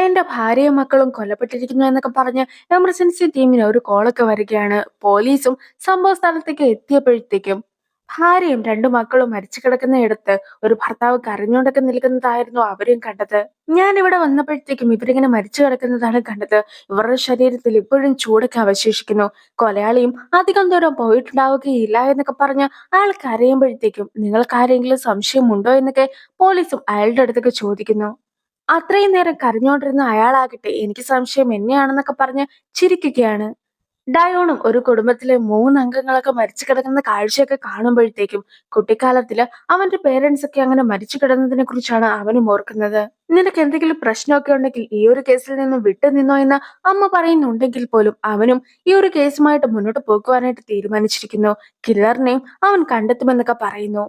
എന്റെ ഭാര്യയും മക്കളും കൊല്ലപ്പെട്ടിരിക്കുന്നു എന്നൊക്കെ പറഞ്ഞ് എമർജൻസി ടീമിന് ഒരു കോളൊക്കെ വരികയാണ്. പോലീസും സംഭവ സ്ഥലത്തേക്ക് എത്തിയപ്പോഴത്തേക്കും ഭാര്യയും രണ്ടു മക്കളും മരിച്ചു കിടക്കുന്നയിടത്ത് ഒരു ഭർത്താവ് കരഞ്ഞുകൊണ്ടൊക്കെ നിൽക്കുന്നതായിരുന്നു അവരും കണ്ടത്. ഞാൻ ഇവിടെ വന്നപ്പോഴത്തേക്കും ഇവരിങ്ങനെ മരിച്ചു കിടക്കുന്നതാണ് കണ്ടത്. ഇവരുടെ ശരീരത്തിൽ ഇപ്പോഴും ചൂടൊക്കെ അവശേഷിക്കുന്നു. കൊലയാളിയും അധികം ദൂരം പോയിട്ടുണ്ടാവുകയില്ല എന്നൊക്കെ പറഞ്ഞ് അയാൾ കരയുമ്പോഴത്തേക്കും നിങ്ങൾക്ക് ആരെങ്കിലും സംശയമുണ്ടോ എന്നൊക്കെ പോലീസും അയാളുടെ അടുത്തൊക്കെ ചോദിക്കുന്നു. അത്രയും നേരം കരഞ്ഞോണ്ടിരുന്ന അയാളാകട്ടെ എനിക്ക് സംശയം എന്നെയാണെന്നൊക്കെ പറഞ്ഞ് ചിരിക്കുകയാണ്. ഡയോണും ഒരു കുടുംബത്തിലെ 3 അംഗങ്ങളൊക്കെ മരിച്ചു കിടക്കുന്ന കാഴ്ചയൊക്കെ കാണുമ്പോഴത്തേക്കും കുട്ടിക്കാലത്തില് അവന്റെ പേരൻസ് ഒക്കെ അങ്ങനെ മരിച്ചു കിടന്നതിനെ കുറിച്ചാണ് അവനും ഓർക്കുന്നത്. നിനക്ക് എന്തെങ്കിലും പ്രശ്നമൊക്കെ ഉണ്ടെങ്കിൽ ഈ ഒരു കേസിൽ നിന്നും വിട്ടു നിന്നോ എന്ന് അമ്മ പറയുന്നുണ്ടെങ്കിൽ പോലും അവനും ഈ ഒരു കേസുമായിട്ട് മുന്നോട്ട് പോകുവാനായിട്ട് തീരുമാനിച്ചിരിക്കുന്നു. കില്ലറിനെയും അവൻ കണ്ടെത്തുമെന്നൊക്കെ പറയുന്നു.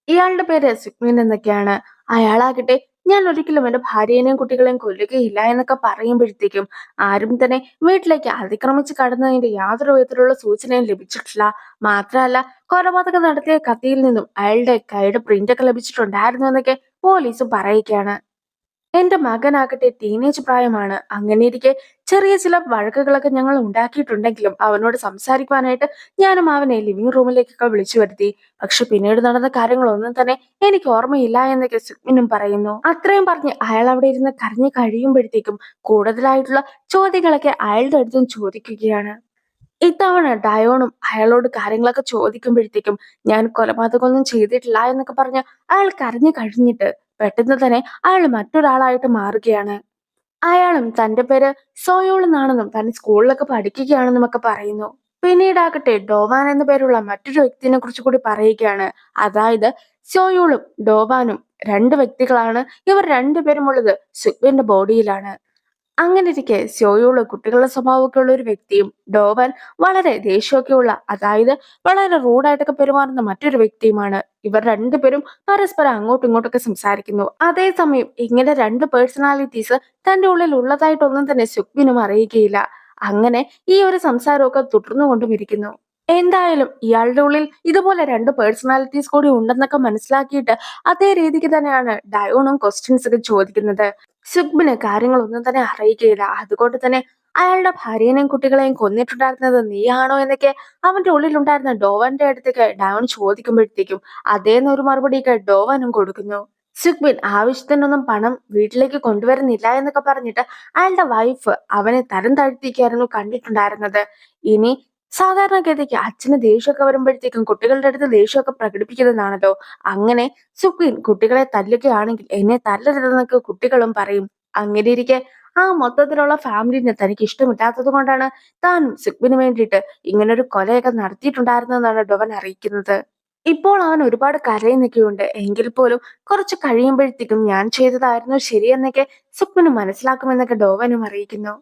ഇയാളുടെ പേര് സുക്മീൻ എന്നൊക്കെയാണ്. അയാളാകട്ടെ ഞാൻ ഒരിക്കലും എന്റെ ഭാര്യേനെയും കുട്ടികളെയും കൊല്ലുകയില്ല എന്നൊക്കെ പറയുമ്പോഴത്തേക്കും ആരും തന്നെ വീട്ടിലേക്ക് അതിക്രമിച്ച് കടന്നതിന്റെ യാതൊരു വിധത്തിലുള്ള സൂചനയും ലഭിച്ചിട്ടില്ല. മാത്രമല്ല കൊലപാതകം നടത്തിയ കത്തിയിൽ നിന്നും അയാളുടെ കൈയുടെ പ്രിന്റ് ഒക്കെ ലഭിച്ചിട്ടുണ്ടായിരുന്നു എന്നൊക്കെ പോലീസും പറയുകയാണ്. എന്റെ മകനാകട്ടെ ടീനേജ് പ്രായമാണ്. അങ്ങനെയിരിക്കെ ചെറിയ ചില വഴക്കുകളൊക്കെ ഞങ്ങൾ ഉണ്ടാക്കിയിട്ടുണ്ടെങ്കിലും അവനോട് സംസാരിക്കുവാനായിട്ട് ഞാനും അവനെ ലിവിംഗ് റൂമിലേക്കൊക്കെ വിളിച്ചു വരുത്തി. പക്ഷെ പിന്നീട് നടന്ന കാര്യങ്ങളൊന്നും തന്നെ എനിക്ക് ഓർമ്മയില്ല എന്നൊക്കെ സുഗ്മിനും പറയുന്നു. അത്രയും പറഞ്ഞ് അയാൾ അവിടെ ഇരുന്ന് കരഞ്ഞു കഴിയുമ്പോഴത്തേക്കും കൂടുതലായിട്ടുള്ള ചോദ്യങ്ങളൊക്കെ അയാളുടെ അടുത്തും ചോദിക്കുകയാണ്. ഇത്തവണ ഡയോണും അയാളോട് കാര്യങ്ങളൊക്കെ ചോദിക്കുമ്പോഴത്തേക്കും ഞാൻ കൊലപാതകമൊന്നും ചെയ്തിട്ടില്ല എന്നൊക്കെ പറഞ്ഞ് അയാൾ കരഞ്ഞു കഴിഞ്ഞിട്ട് പെട്ടെന്ന് തന്നെ അയാൾ മറ്റൊരാളായിട്ട് മാറുകയാണ്. അയാളും തന്റെ പേര് സോയോൾ എന്നാണെന്നും താൻ സ്കൂളിലൊക്കെ പഠിക്കുകയാണെന്നും ഒക്കെ പറയുന്നു. പിന്നീടാകട്ടെ ഡോവാൻ എന്ന പേരുള്ള മറ്റൊരു വ്യക്തിനെ കുറിച്ച് കൂടി പറയുകയാണ്. അതായത് സോയോളും ഡോവാനും രണ്ട് വ്യക്തികളാണ്. ഇവർ രണ്ടുപേരും ഉള്ളത് സുഗ്വിന്റെ ബോഡിയിലാണ്. അങ്ങനെ ഇരിക്കെ സോയോള് കുട്ടികളുടെ സ്വഭാവമൊക്കെ ഉള്ള ഒരു വ്യക്തിയും ഡോവൻ വളരെ ദേഷ്യമൊക്കെ ഉള്ള, അതായത് വളരെ റൂഡായിട്ടൊക്കെ പെരുമാറുന്ന മറ്റൊരു വ്യക്തിയുമാണ്. ഇവർ രണ്ടുപേരും പരസ്പരം അങ്ങോട്ടും ഇങ്ങോട്ടൊക്കെ സംസാരിക്കുന്നു. അതേസമയം ഇങ്ങനെ രണ്ട് പേഴ്സണാലിറ്റീസ് തന്റെ ഉള്ളിൽ ഉള്ളതായിട്ടൊന്നും തന്നെ സുഗ്വിനും അറിയുകയില്ല. അങ്ങനെ ഈ ഒരു സംസാരമൊക്കെ തുടർന്നുകൊണ്ടും ഇരിക്കുന്നു. എന്തായാലും ഇയാളുടെ ഉള്ളിൽ ഇതുപോലെ രണ്ട് പേഴ്സണാലിറ്റീസ് കൂടി ഉണ്ടെന്നൊക്കെ മനസ്സിലാക്കിയിട്ട് അതേ രീതിക്ക് തന്നെയാണ് ഡയോണും ക്വസ്റ്റ്യൻസ് ഒക്കെ ചോദിക്കുന്നത്. സുഗ്ബിന് കാര്യങ്ങളൊന്നും തന്നെ അറിയുകയില്ല. അതുകൊണ്ട് തന്നെ അയാളുടെ ഭാര്യനെയും കുട്ടികളെയും കൊന്നിട്ടുണ്ടായിരുന്നത് നീയാണോ എന്നൊക്കെ അവന്റെ ഉള്ളിലുണ്ടായിരുന്ന ഡോവന്റെ അടുത്തേക്ക് ഡയോൺ ചോദിക്കുമ്പോഴത്തേക്കും അതേന്നൊരു മറുപടിയൊക്കെ ഡോവനും കൊടുക്കുന്നു. സുഗ്ബിൻ ആവശ്യത്തിനൊന്നും പണം വീട്ടിലേക്ക് കൊണ്ടുവരുന്നില്ല എന്നൊക്കെ പറഞ്ഞിട്ട് അയാളുടെ വൈഫ് അവനെ തരം താഴ്ത്തിയൊക്കെയായിരുന്നു കണ്ടിട്ടുണ്ടായിരുന്നത്. ഇനി സാധാരണഗതിക്ക് അച്ഛന് ദേഷ്യമൊക്കെ വരുമ്പോഴത്തേക്കും കുട്ടികളുടെ അടുത്ത് ദേഷ്യമൊക്കെ പ്രകടിപ്പിക്കുന്നതാണല്ലോ. അങ്ങനെ സുക്വീൻ കുട്ടികളെ തല്ലുകയാണെങ്കിൽ എന്നെ തല്ലരുതെന്നൊക്കെ കുട്ടികളും പറയും. അങ്ങനെ ഇരിക്കെ ആ മൊത്തത്തിലുള്ള ഫാമിലിനെ തനിക്ക് ഇഷ്ടമില്ലാത്തത് കൊണ്ടാണ് താൻ സുക്വിന് വേണ്ടിയിട്ട് ഇങ്ങനൊരു കൊലയൊക്കെ നടത്തിയിട്ടുണ്ടായിരുന്നെന്നാണ് ഡൊവൻ അറിയിക്കുന്നത്. ഇപ്പോൾ അവൻ ഒരുപാട് കരയുന്നൊക്കെയുണ്ട്. എങ്കിൽ പോലും കുറച്ച് കഴിയുമ്പോഴത്തേക്കും ഞാൻ ചെയ്തതായിരുന്നു ശരിയെന്നൊക്കെ സുക്വിന് മനസ്സിലാക്കുമെന്നൊക്കെ ഡോവനും അറിയിക്കുന്നു.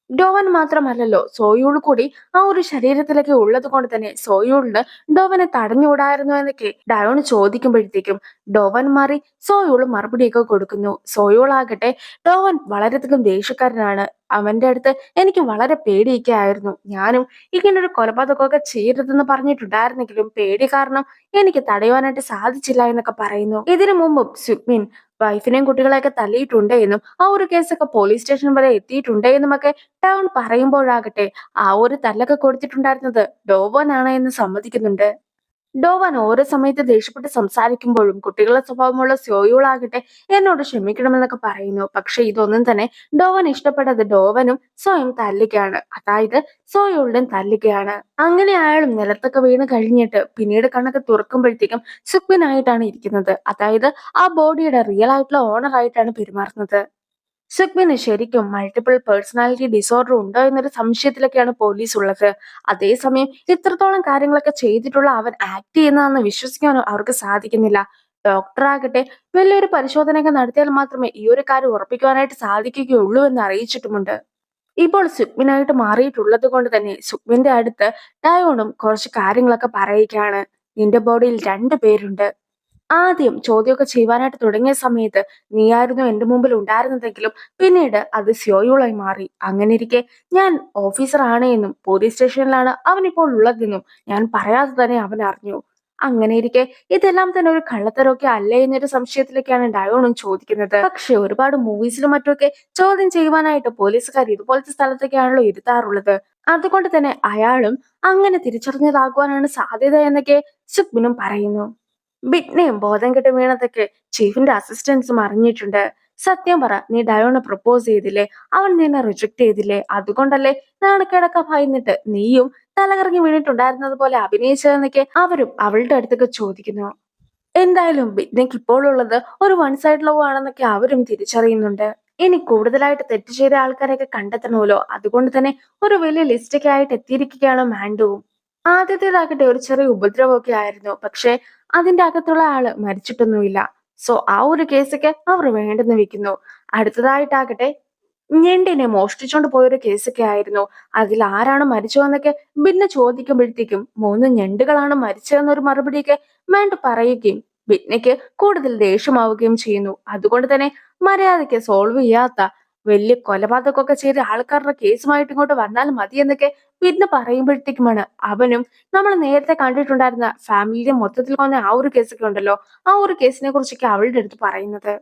ഡോവൻ മാത്രമല്ലല്ലോ സോയൂൾ കൂടി ആ ഒരു ശരീരത്തിലൊക്കെ ഉള്ളത് കൊണ്ട് തന്നെ സോയൂളിന് ഡോവനെ തടഞ്ഞുകൂടായിരുന്നു എന്നൊക്കെ ഡയോൺ ചോദിക്കുമ്പോഴത്തേക്കും ഡോവൻ മാറി സോയൂൾ മറുപടിയൊക്കെ കൊടുക്കുന്നു. സോയൂൾ ആകട്ടെ ഡോവൻ വളരെയധികം ദേഷ്യക്കാരനാണ്. അവന്റെ അടുത്ത് എനിക്ക് വളരെ പേടിയൊക്കെ ആയിരുന്നു. ഞാനും ഇങ്ങനൊരു കൊലപാതകമൊക്കെ ചെയ്യരുതെന്ന് പറഞ്ഞിട്ടുണ്ടായിരുന്നെങ്കിലും പേടി കാരണം എനിക്ക് തടയുവാനായിട്ട് സാധിച്ചില്ല എന്നൊക്കെ പറയുന്നു. ഇതിനു മുമ്പും സുക്മിൻ വൈഫിനെയും കുട്ടികളെയൊക്കെ തല്ലിയിട്ടുണ്ട് എന്നും ആ ഒരു കേസൊക്കെ പോലീസ് സ്റ്റേഷൻ വരെ എത്തിയിട്ടുണ്ട് എന്നുമൊക്കെ ടൗൺ പറയുമ്പോഴാകട്ടെ ആ ഒരു തല്ലൊക്കെ കൊടുത്തിട്ടുണ്ടായിരുന്നത് ഡോവൻ ആണ് എന്ന് സമ്മതിക്കുന്നുണ്ട്. ഡോവൻ ഓരോ സമയത്ത് ദേഷ്യപ്പെട്ട് സംസാരിക്കുമ്പോഴും കുട്ടികളുടെ സ്വഭാവമുള്ള സോയോളാകട്ടെ എന്നോട് ക്ഷമിക്കണമെന്നൊക്കെ പറയുന്നു. പക്ഷെ ഇതൊന്നും തന്നെ ഡോവൻ ഇഷ്ടപ്പെട്ടത് ഡോവനും സ്വയം തല്ലുകയാണ്, അതായത് സോയോളുടെയും തല്ലുകയാണ്. അങ്ങനെ അയാളും നിലത്തൊക്കെ വീണ് കഴിഞ്ഞിട്ട് പിന്നീട് കണ്ണൊക്കെ തുറക്കുമ്പോഴത്തേക്കും സുക്വിനായിട്ടാണ് ഇരിക്കുന്നത്. അതായത് ആ ബോഡിയുടെ റിയൽ ആയിട്ടുള്ള ഓണർ ആയിട്ടാണ് പെരുമാറുന്നത്. സുഗ്മിന് ശരിക്കും മൾട്ടിപ്പിൾ പേഴ്സണാലിറ്റി ഡിസോർഡർ ഉണ്ടോ എന്നൊരു സംശയത്തിലൊക്കെയാണ് പോലീസ് ഉള്ളത്. അതേസമയം ഇത്രത്തോളം കാര്യങ്ങളൊക്കെ ചെയ്തിട്ടുള്ള അവൻ ആക്ട് ചെയ്യുന്നതെന്ന് വിശ്വസിക്കാനോ അവർക്ക് സാധിക്കുന്നില്ല. ഡോക്ടറാകട്ടെ വലിയൊരു പരിശോധനയൊക്കെ നടത്തിയാൽ മാത്രമേ ഈ ഒരു കാര്യം ഉറപ്പിക്കുവാനായിട്ട് സാധിക്കുകയുള്ളൂ എന്ന് അറിയിച്ചിട്ടുമുണ്ട്. ഇപ്പോൾ സുഗ്മിനായിട്ട് മാറിയിട്ടുള്ളത് കൊണ്ട് തന്നെ സുഗ്മിന്റെ അടുത്ത് ഡയോണും കുറച്ച് കാര്യങ്ങളൊക്കെ പറയുകയാണ്. നിന്റെ ബോഡിയിൽ 2 പേരുണ്ട്. ആദ്യം ചോദ്യമൊക്കെ ചെയ്യുവാനായിട്ട് തുടങ്ങിയ സമയത്ത് നീയായിരുന്നു എന്റെ മുമ്പിൽ ഉണ്ടായിരുന്നതെങ്കിലും പിന്നീട് അത് സ്യോയുളായി മാറി. അങ്ങനെ ഇരിക്കെ ഞാൻ ഓഫീസർ ആണ് എന്നും പോലീസ് സ്റ്റേഷനിലാണ് അവൻ ഇപ്പോൾ ഉള്ളതെന്നും ഞാൻ പറയാതെ തന്നെ അവൻ അറിഞ്ഞു. അങ്ങനെയിരിക്കെ ഇതെല്ലാം തന്നെ ഒരു കള്ളത്തരമൊക്കെ അല്ലേ എന്നൊരു സംശയത്തിലേക്കാണ് ഡയോണും ചോദിക്കുന്നത്. പക്ഷെ ഒരുപാട് മൂവീസിലും മറ്റുമൊക്കെ ചോദ്യം ചെയ്യുവാനായിട്ട് പോലീസുകാർ ഇതുപോലത്തെ സ്ഥലത്തൊക്കെയാണല്ലോ ഇരുത്താറുള്ളത്. അതുകൊണ്ട് തന്നെ അയാളും അങ്ങനെ തിരിച്ചറിഞ്ഞതാകുവാനാണ് സാധ്യത എന്നൊക്കെ സുക്മിനും പറയുന്നു. ബിഡ്നയും ബോധം കെട്ട് വീണതൊക്കെ ചീഫിന്റെ അസിസ്റ്റൻസും അറിഞ്ഞിട്ടുണ്ട്. സത്യം പറ, നീ ഡയോണ് പ്രപ്പോസ് ചെയ്തില്ലേ? അവൻ നിന്നെ റിജക്ട് ചെയ്തില്ലേ? അതുകൊണ്ടല്ലേ നാണക്കേടൊക്കെ ഭയന്നിട്ട് നീയും തലകറങ്ങി വീണിട്ടുണ്ടായിരുന്നത് പോലെ അഭിനയിച്ചതെന്നൊക്കെ അവരും അവളുടെ അടുത്തൊക്കെ ചോദിക്കുന്നു. എന്തായാലും ബിഡ്നയ്ക്ക് ഇപ്പോഴുള്ളത് ഒരു വൺ സൈഡ് ലവ് ആണെന്നൊക്കെ അവരും തിരിച്ചറിയുന്നുണ്ട്. ഇനി കൂടുതലായിട്ട് തെറ്റ് ചെയ്ത ആൾക്കാരെയൊക്കെ കണ്ടെത്തണമല്ലോ. അതുകൊണ്ട് തന്നെ ഒരു വലിയ ലിസ്റ്റൊക്കെ ആയിട്ട് എത്തിയിരിക്കുകയാണ് മാൻഡുവും. ആദ്യത്തേതാകട്ടെ ഒരു ചെറിയ ഉപദ്രവമൊക്കെ ആയിരുന്നു. പക്ഷെ അതിന്റെ അകത്തുള്ള ആള് മരിച്ചിട്ടൊന്നുമില്ല. സോ ആ ഒരു കേസൊക്കെ അവർ വേണ്ടെന്ന് വെക്കുന്നു. അടുത്തതായിട്ടാകട്ടെ ഞെണ്ടിനെ മോഷ്ടിച്ചോണ്ട് പോയൊരു കേസൊക്കെ ആയിരുന്നു. അതിൽ ആരാണ് മരിച്ചതെന്നൊക്കെ ബിന്നെ ചോദിക്കുമ്പോഴത്തേക്കും 3 ഞണ്ടുകളാണ് മരിച്ചതെന്നൊരു മറുപടിയൊക്കെ മാൻഡു പറയുകയും ബിന്നയ്ക്ക് കൂടുതൽ ദേഷ്യമാവുകയും ചെയ്യുന്നു. അതുകൊണ്ട് തന്നെ മര്യാദയ്ക്ക് സോൾവ് ചെയ്യാത്ത വലിയ കൊലപാതകമൊക്കെ ചെയ്ത ആൾക്കാരുടെ കേസുമായിട്ട് ഇങ്ങോട്ട് വന്നാൽ മതി എന്നൊക്കെ ബിന്ന് പറയുമ്പോഴത്തേക്കുമാണ് അവനും നമ്മൾ നേരത്തെ കണ്ടിട്ടുണ്ടായിരുന്ന ഫാമിലിയെ മൊത്തത്തിൽ കൊന്ന ആ ഒരു കേസൊക്കെ ഉണ്ടല്ലോ, ആ ഒരു കേസിനെ കുറിച്ചൊക്കെ അവളുടെ അടുത്ത് പറയുന്നത്.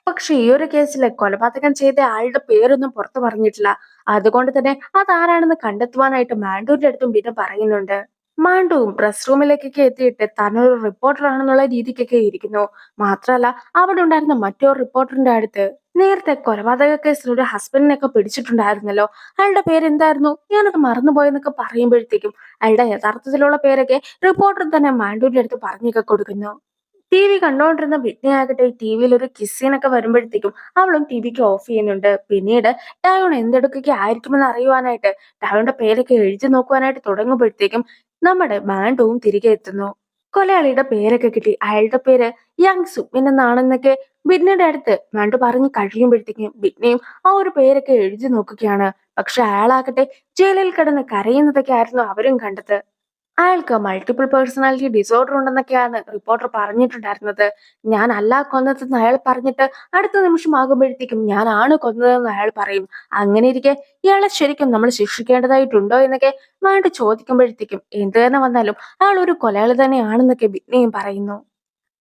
പക്ഷെ ഈ ഒരു കേസില് കൊലപാതകം ചെയ്ത ആളുടെ പേരൊന്നും പുറത്തു പറഞ്ഞിട്ടില്ല. അതുകൊണ്ട് തന്നെ അതാരാണെന്ന് കണ്ടെത്തുവാനായിട്ട് മാൻഡുവിന്റെ അടുത്തും പിന്നെ പറയുന്നുണ്ട്. മാണ്ഡുവും പ്രസ് റൂമിലേക്കൊക്കെ എത്തിയിട്ട് താനൊരു റിപ്പോർട്ടർ ആണെന്നുള്ള രീതിക്കൊക്കെ ഇരിക്കുന്നു. മാത്രല്ല അവിടെ ഉണ്ടായിരുന്ന മറ്റൊരു റിപ്പോർട്ടറിന്റെ അടുത്ത് നേരത്തെ കൊലപാതക കേസിൽ ഒരു ഹസ്ബൻഡിനെയൊക്കെ പിടിച്ചിട്ടുണ്ടായിരുന്നല്ലോ, അയാളുടെ പേരെന്തായിരുന്നു, ഞാനത് മറന്നുപോയെന്നൊക്കെ പറയുമ്പോഴത്തേക്കും അയാളുടെ യഥാർത്ഥത്തിലുള്ള പേരൊക്കെ റിപ്പോർട്ടർ തന്നെ മാണ്ഡുവിന്റെ അടുത്ത് പറഞ്ഞൊക്കെ കൊടുക്കുന്നു. ടി വി കണ്ടോണ്ടിരുന്ന വിറ്റ്നി ആകട്ടെ ടിവിയിൽ ഒരു കിസ്സിനൊക്കെ വരുമ്പോഴത്തേക്കും അവളും ടി വിക്ക് ഓഫ് ചെയ്യുന്നുണ്ട്. പിന്നീട് ഡയോൺ എന്തെടുക്കൊക്കെ ആയിരിക്കുമെന്ന് അറിയുവാനായിട്ട് ഡയോണിന്റെ പേരൊക്കെ എഴുതി നോക്കുവാനായിട്ട് തുടങ്ങുമ്പോഴത്തേക്കും നമ്മുടെ മാൻഡുവും തിരികെ എത്തുന്നു. കൊലയാളിയുടെ പേരൊക്കെ കിട്ടി. അയാളുടെ പേര് യങ് സുക്മിൻ എന്നാണെന്നൊക്കെ ബിന്നിയുടെ അടുത്ത് മാൻഡു പറഞ്ഞു കഴിയുമ്പോഴത്തേക്കും ബിന്നിയും ആ ഒരു പേരൊക്കെ എഴുതി നോക്കുകയാണ്. പക്ഷെ അയാളാകട്ടെ ജയിലിൽ കിടന്ന് കരയുന്നതൊക്കെ ആയിരുന്നു അവരും കണ്ടത്. അയാൾക്ക് മൾട്ടിപ്പിൾ പേഴ്സണാലിറ്റി ഡിസോർഡർ ഉണ്ടെന്നൊക്കെയാണ് റിപ്പോർട്ടർ പറഞ്ഞിട്ടുണ്ടായിരുന്നത്. ഞാൻ അല്ല കൊന്നതെന്ന് അയാൾ പറഞ്ഞിട്ട് അടുത്ത നിമിഷം ആകുമ്പോഴത്തേക്കും ഞാനാണ് കൊന്നതെന്ന് അയാൾ പറയും. അങ്ങനെ ഇരിക്കെ ഇയാളെ ശരിക്കും നമ്മൾ ശിക്ഷിക്കേണ്ടതായിട്ടുണ്ടോ എന്നൊക്കെ വേണ്ടി ചോദിക്കുമ്പോഴത്തേക്കും എന്ത് തന്നെ വന്നാലും അയാൾ ഒരു കൊലയാളി തന്നെയാണെന്നൊക്കെ ബിഗ്നയും പറയുന്നു.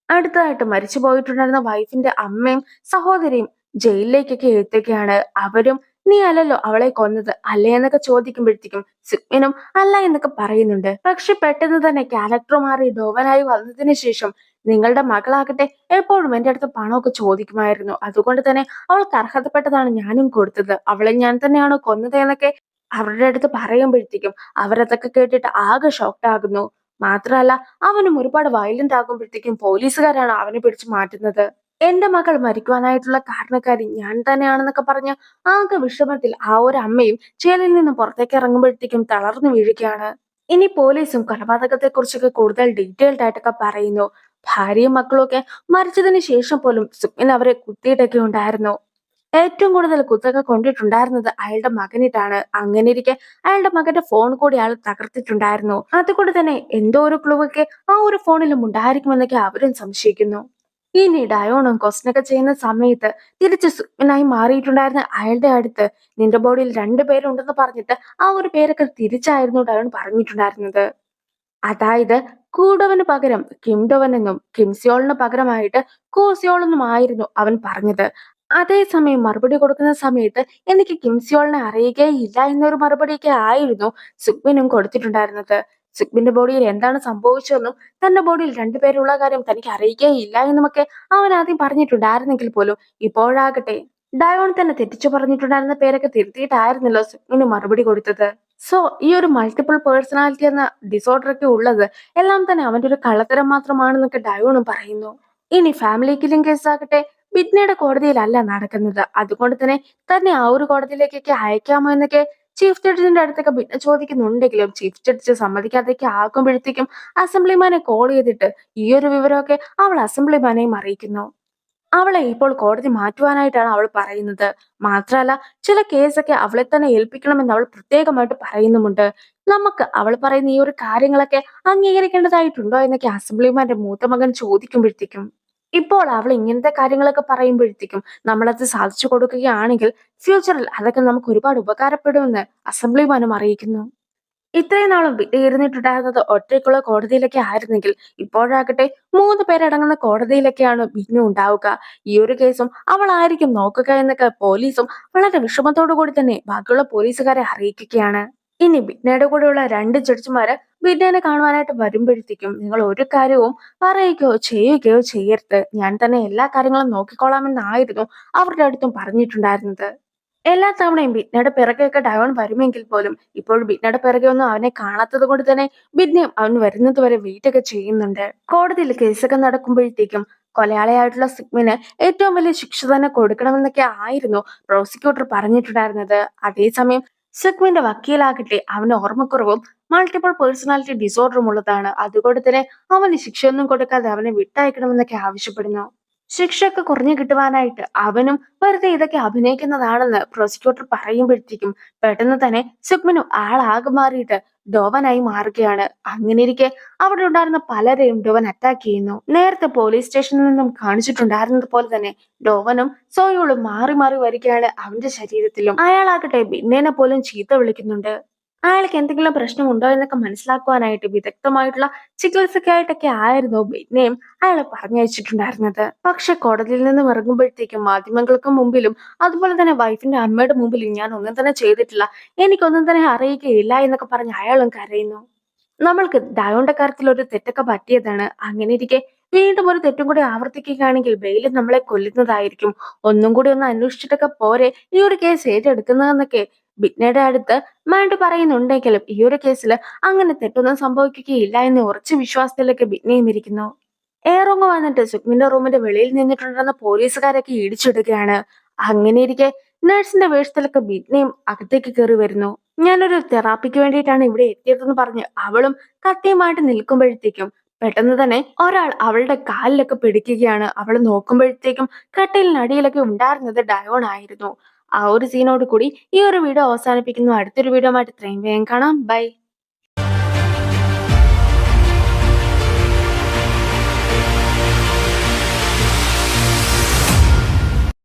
അടുത്തതായിട്ട് മരിച്ചു പോയിട്ടുണ്ടായിരുന്ന വൈഫിന്റെ അമ്മയും സഹോദരിയും ജയിലിലേക്കൊക്കെ എത്തുകയാണ്. അവരും നീ അല്ലല്ലോ അവളെ കൊന്നത് അല്ലേ എന്നൊക്കെ ചോദിക്കുമ്പോഴത്തേക്കും സിഗ്മിനും അല്ല എന്നൊക്കെ പറയുന്നുണ്ട്. പക്ഷെ പെട്ടെന്ന് തന്നെ ക്യാരക്ടർ മാറി ഡോവനായി വന്നതിന് ശേഷം നിങ്ങളുടെ മകളാകട്ടെ എപ്പോഴും എന്റെ അടുത്ത് പണമൊക്കെ ചോദിക്കുമായിരുന്നു. അതുകൊണ്ട് തന്നെ അവൾക്ക് അർഹതപ്പെട്ടതാണ് ഞാനും കൊടുത്തത്. അവളെ ഞാൻ തന്നെയാണോ കൊന്നത് എന്നൊക്കെ അവരുടെ അടുത്ത് പറയുമ്പോഴത്തേക്കും അവരതൊക്കെ കേട്ടിട്ട് ആകെ ഷോക്ഡ് ആകുന്നു. മാത്രമല്ല അവനും ഒരുപാട് വയലന്റ് ആകുമ്പോഴത്തേക്കും പോലീസുകാരാണ് അവനെ പിടിച്ചു മാറ്റുന്നത്. എന്റെ മകൾ മരിക്കുവാനായിട്ടുള്ള കാരണക്കാരി ഞാൻ തന്നെയാണെന്നൊക്കെ പറഞ്ഞ ആകെ വിഷമത്തിൽ ആ ഒരു അമ്മയും ജയിലിൽ നിന്ന് പുറത്തേക്ക് ഇറങ്ങുമ്പോഴത്തേക്കും തളർന്നു വീഴുകയാണ്. ഇനി പോലീസും കൊലപാതകത്തെ കുറിച്ചൊക്കെ കൂടുതൽ ഡീറ്റെയിൽഡ് ആയിട്ടൊക്കെ പറയുന്നു. ഭാര്യയും മക്കളും ഒക്കെ മരിച്ചതിന് ശേഷം പോലും സുഖ്മിൻ അവരെ കുത്തിയിട്ടൊക്കെ ഉണ്ടായിരുന്നു. ഏറ്റവും കൂടുതൽ കുത്തൊക്കെ കൊണ്ടിട്ടുണ്ടായിരുന്നത് അയാളുടെ മകനിട്ടാണ്. അങ്ങനെ ഇരിക്കെ അയാളുടെ മകന്റെ ഫോൺ കൂടി അയാൾ തകർത്തിട്ടുണ്ടായിരുന്നു. അതുകൊണ്ട് തന്നെ എന്തോ ഒരു ക്ലൂ ഒക്കെ ആ ഒരു ഫോണിലും ഉണ്ടായിരിക്കുമെന്നൊക്കെ അവരും സംശയിക്കുന്നു. ഇനി ഡയോണും ക്വസ്റ്റനൊക്കെ ചെയ്യുന്ന സമയത്ത് തിരിച്ച് സുഗ്മനായി മാറിയിട്ടുണ്ടായിരുന്ന അയാളുടെ അടുത്ത് നിന്റെ ബോഡിയിൽ 2 പേരുണ്ടെന്ന് പറഞ്ഞിട്ട് ആ ഒരു പേരൊക്കെ തിരിച്ചായിരുന്നു ഡയോൺ പറഞ്ഞിട്ടുണ്ടായിരുന്നത്. അതായത് കൂഡവന് പകരം കിംഡോവൻ എന്നും കിംസിയോളിന് പകരമായിട്ട് കോസിയോൾ എന്നും ആയിരുന്നു അവൻ പറഞ്ഞത്. അതേസമയം മറുപടി കൊടുക്കുന്ന സമയത്ത് എനിക്ക് കിംസിയോളിനെ അറിയുകയില്ല എന്നൊരു മറുപടിയൊക്കെ ആയിരുന്നു സുഗ്മിനും കൊടുത്തിട്ടുണ്ടായിരുന്നത്. സുഗ്മിന്റെ ബോഡിയിൽ എന്താണ് സംഭവിച്ചതെന്നും തന്റെ ബോഡിയിൽ 2 പേരുള്ള കാര്യം തനിക്ക് അറിയുകയില്ല എന്നുമൊക്കെ അവൻ ആദ്യം പറഞ്ഞിട്ടുണ്ടായിരുന്നെങ്കിൽ പോലും ഇപ്പോഴാകട്ടെ ഡയോൺ തന്നെ തെറ്റിച്ചു പറഞ്ഞിട്ടുണ്ടായിരുന്ന പേരൊക്കെ തിരുത്തിയിട്ടായിരുന്നല്ലോ സുഗ്മിന് മറുപടി കൊടുത്തത്. സോ ഈ ഒരു മൾട്ടിപ്പിൾ പേഴ്സണാലിറ്റി എന്ന ഡിസോർഡർ ഒക്കെ ഉള്ളത് എല്ലാം തന്നെ അവന്റെ ഒരു കള്ളത്തരം മാത്രമാണെന്നൊക്കെ ഡയോണും പറയുന്നു. ഇനി ഫാമിലി കില്ലിംഗ് കേസ് ആകട്ടെ ബിഡ്നയുടെ കോടതിയിലല്ല നടക്കുന്നത്. അതുകൊണ്ട് തന്നെ ആ ഒരു കോടതിയിലേക്കൊക്കെ അയക്കാമോ എന്നൊക്കെ ചീഫ് ജഡ്ജിന്റെ അടുത്തൊക്കെ ബിഡ്ന ചോദിക്കുന്നുണ്ടെങ്കിലും ചീഫ് ജഡ്ജ് സമ്മതിക്കാതെയൊക്കെ ആക്കുമ്പോഴത്തേക്കും അസംബ്ലിമാനെ കോൾ ചെയ്തിട്ട് ഈ ഒരു വിവരമൊക്കെ അവൾ അസംബ്ലിമാനെയും അറിയിക്കുന്നു. അവളെ ഇപ്പോൾ കോടതി മാറ്റുവാനായിട്ടാണ് അവൾ പറയുന്നത്. മാത്രല്ല ചില കേസൊക്കെ അവളെ തന്നെ ഏൽപ്പിക്കണമെന്ന് അവൾ പ്രത്യേകമായിട്ട് പറയുന്നുമുണ്ട്. നമുക്ക് അവൾ പറയുന്ന ഈ ഒരു കാര്യങ്ങളൊക്കെ അംഗീകരിക്കേണ്ടതായിട്ടുണ്ടോ എന്നൊക്കെ അസംബ്ലിമാന്റെ മൂത്ത മകൻ ചോദിക്കുമ്പോഴത്തേക്കും ഇപ്പോൾ അവൾ ഇങ്ങനത്തെ കാര്യങ്ങളൊക്കെ പറയുമ്പോഴത്തേക്കും നമ്മളത് സാധിച്ചു കൊടുക്കുകയാണെങ്കിൽ ഫ്യൂച്ചറിൽ അതൊക്കെ നമുക്ക് ഒരുപാട് ഉപകാരപ്പെടുമെന്ന് അസംബ്ലിമാനും അറിയിക്കുന്നു. ഇത്രയും നാളും വിട്ടുകീർന്നിട്ടുണ്ടായിരുന്നത് ഒറ്റയ്ക്കുള്ള കോടതിയിലൊക്കെ ആയിരുന്നെങ്കിൽ ഇപ്പോഴാകട്ടെ 3 പേരടങ്ങുന്ന കോടതിയിലൊക്കെയാണ് ബിന്നു ഉണ്ടാവുക. ഈ ഒരു കേസും അവളായിരിക്കും നോക്കുക എന്നൊക്കെ പോലീസും വളരെ വിഷമത്തോടു കൂടി തന്നെ ബാക്കിയുള്ള പോലീസുകാരെ അറിയിക്കുകയാണ്. ഇനി ബിഗ്നയുടെ കൂടെയുള്ള 2 ജഡ്ജിമാര് ബിഗ്നയെ കാണുവാനായിട്ട് വരുമ്പോഴത്തേക്കും നിങ്ങൾ ഒരു കാര്യവും പറയുകയോ ചെയ്യുകയോ ചെയ്യരുത്, ഞാൻ തന്നെ എല്ലാ കാര്യങ്ങളും നോക്കിക്കോളാമെന്നായിരുന്നു അവരുടെ അടുത്തും പറഞ്ഞിട്ടുണ്ടായിരുന്നത്. എല്ലാ തവണയും ബിഗ്നയുടെ പിറകെയൊക്കെ ഡയോൺ വരുമെങ്കിൽ പോലും ഇപ്പോൾ ബിഗ്നയുടെ പിറകെ ഒന്നും അവനെ കാണാത്തത് കൊണ്ട് തന്നെ ബിഗ്നയും അവൻ വരുന്നത് വരെ വെയിറ്റ് ഒക്കെ ചെയ്യുന്നുണ്ട്. കോടതിയിൽ കേസൊക്കെ നടക്കുമ്പോഴത്തേക്കും കൊലയാളിയായിട്ടുള്ള സിഗ്മിന് ഏറ്റവും വലിയ ശിക്ഷ തന്നെ കൊടുക്കണമെന്നൊക്കെ ആയിരുന്നു പ്രോസിക്യൂട്ടർ പറഞ്ഞിട്ടുണ്ടായിരുന്നത്. അതേസമയം സിഗ്മിന്റെ വക്കീലാകട്ടെ അവന് ഓർമ്മക്കുറവും മൾട്ടിപ്പിൾ പേഴ്സണാലിറ്റി ഡിസോർഡറും ഉള്ളതാണ്. അതുകൊണ്ട് തന്നെ അവന് ശിക്ഷയൊന്നും കൊടുക്കാതെ അവനെ വിട്ടയക്കണമെന്നൊക്കെ ആവശ്യപ്പെടുന്നു. ശിക്ഷയൊക്കെ കുറഞ്ഞു കിട്ടുവാനായിട്ട് അവനും വെറുതെ ഇതൊക്കെ അഭിനയിക്കുന്നതാണെന്ന് പ്രോസിക്യൂട്ടർ പറയുമ്പോഴത്തേക്കും പെട്ടെന്ന് തന്നെ സുക്മനു ആളാകെ മാറിയിട്ട് ഡോവനായി മാറുകയാണ്. അങ്ങനെയിരിക്കെ അവിടെ ഉണ്ടായിരുന്ന പലരെയും ഡോവൻ അറ്റാക്ക് ചെയ്യുന്നു. നേരത്തെ പോലീസ് സ്റ്റേഷനിൽ നിന്നും കാണിച്ചിട്ടുണ്ടായിരുന്നത് പോലെ തന്നെ ഡോവനും സോയോളും മാറി മാറി വരികയാണ് അവന്റെ ശരീരത്തിലും. അയാളാകട്ടെ ബിന്നേനെ പോലും ചീത്ത വിളിക്കുന്നുണ്ട്. അയാൾക്ക് എന്തെങ്കിലും പ്രശ്നമുണ്ടോ എന്നൊക്കെ മനസ്സിലാക്കുവാനായിട്ട് വിദഗ്ധമായിട്ടുള്ള ചികിത്സക്കായിട്ടൊക്കെ ആയിരുന്നു ബിന്നെയും അയാളെ പറഞ്ഞയച്ചിട്ടുണ്ടായിരുന്നത്. പക്ഷെ കോടതിയിൽ നിന്നും ഇറങ്ങുമ്പോഴത്തേക്കും മാധ്യമങ്ങൾക്ക് മുമ്പിലും അതുപോലെ തന്നെ വൈഫിന്റെ അമ്മയുടെ മുമ്പിലും ഞാൻ ഒന്നും തന്നെ ചെയ്തിട്ടില്ല, എനിക്കൊന്നും തന്നെ അറിയുകയില്ല എന്നൊക്കെ പറഞ്ഞ് അയാളും കരയുന്നു. നമ്മൾക്ക് ഡയോന്റെ കാര്യത്തിൽ ഒരു തെറ്റൊക്കെ പറ്റിയതാണ്. അങ്ങനെ ഇരിക്കെ വീണ്ടും ഒരു തെറ്റും കൂടി ആവർത്തിക്കുകയാണെങ്കിൽ ബെയില് നമ്മളെ കൊല്ലുന്നതായിരിക്കും. ഒന്നും കൂടി ഒന്ന് അന്വേഷിച്ചിട്ടൊക്കെ പോരെ ഈ ഒരു കേസ് ഏറ്റെടുക്കുന്നതെന്നൊക്കെ ബിഗ്നയുടെ അടുത്ത് മാൻഡി പറയുന്നുണ്ടെങ്കിലും ഈ ഒരു കേസിൽ അങ്ങനെ തെറ്റൊന്നും സംഭവിക്കുകയില്ല എന്ന ഉറച്ച വിശ്വാസത്തിലൊക്കെ ബിഗ്നയും ഇരിക്കുന്നു. ഏറോങ് വന്നിട്ട് സുക്മിന്റെ റൂമിന്റെ വെളിയിൽ നിന്നിട്ടുണ്ടെന്ന പോലീസുകാരൊക്കെ ഇടിച്ചിടുകയാണ്. അങ്ങനെ ഇരിക്കെ നഴ്സിന്റെ വേഷത്തിലൊക്കെ ബിഗ്നയും അകത്തേക്ക് കയറി വരുന്നു. ഞാനൊരു തെറാപ്പിക്ക് വേണ്ടിയിട്ടാണ് ഇവിടെ എത്തിയതെന്ന് പറഞ്ഞ് അവളും കത്തിയുമായിട്ട് നിൽക്കുമ്പോഴത്തേക്കും പെട്ടെന്ന് തന്നെ ഒരാൾ അവളുടെ കാലിലൊക്കെ പിടിക്കുകയാണ്. അവൾ നോക്കുമ്പോഴത്തേക്കും കട്ടിലിനടിയിലൊക്കെ ഉണ്ടായിരുന്നത് ഡയോൺ ആയിരുന്നു. ആ ഒരു സീനോട് കൂടി ഈ ഒരു വീഡിയോ അവസാനിപ്പിക്കുന്നു. അടുത്തൊരു വീഡിയോ ആയിട്ട് ഇത്രയും വേഗം കാണാം. ബൈ.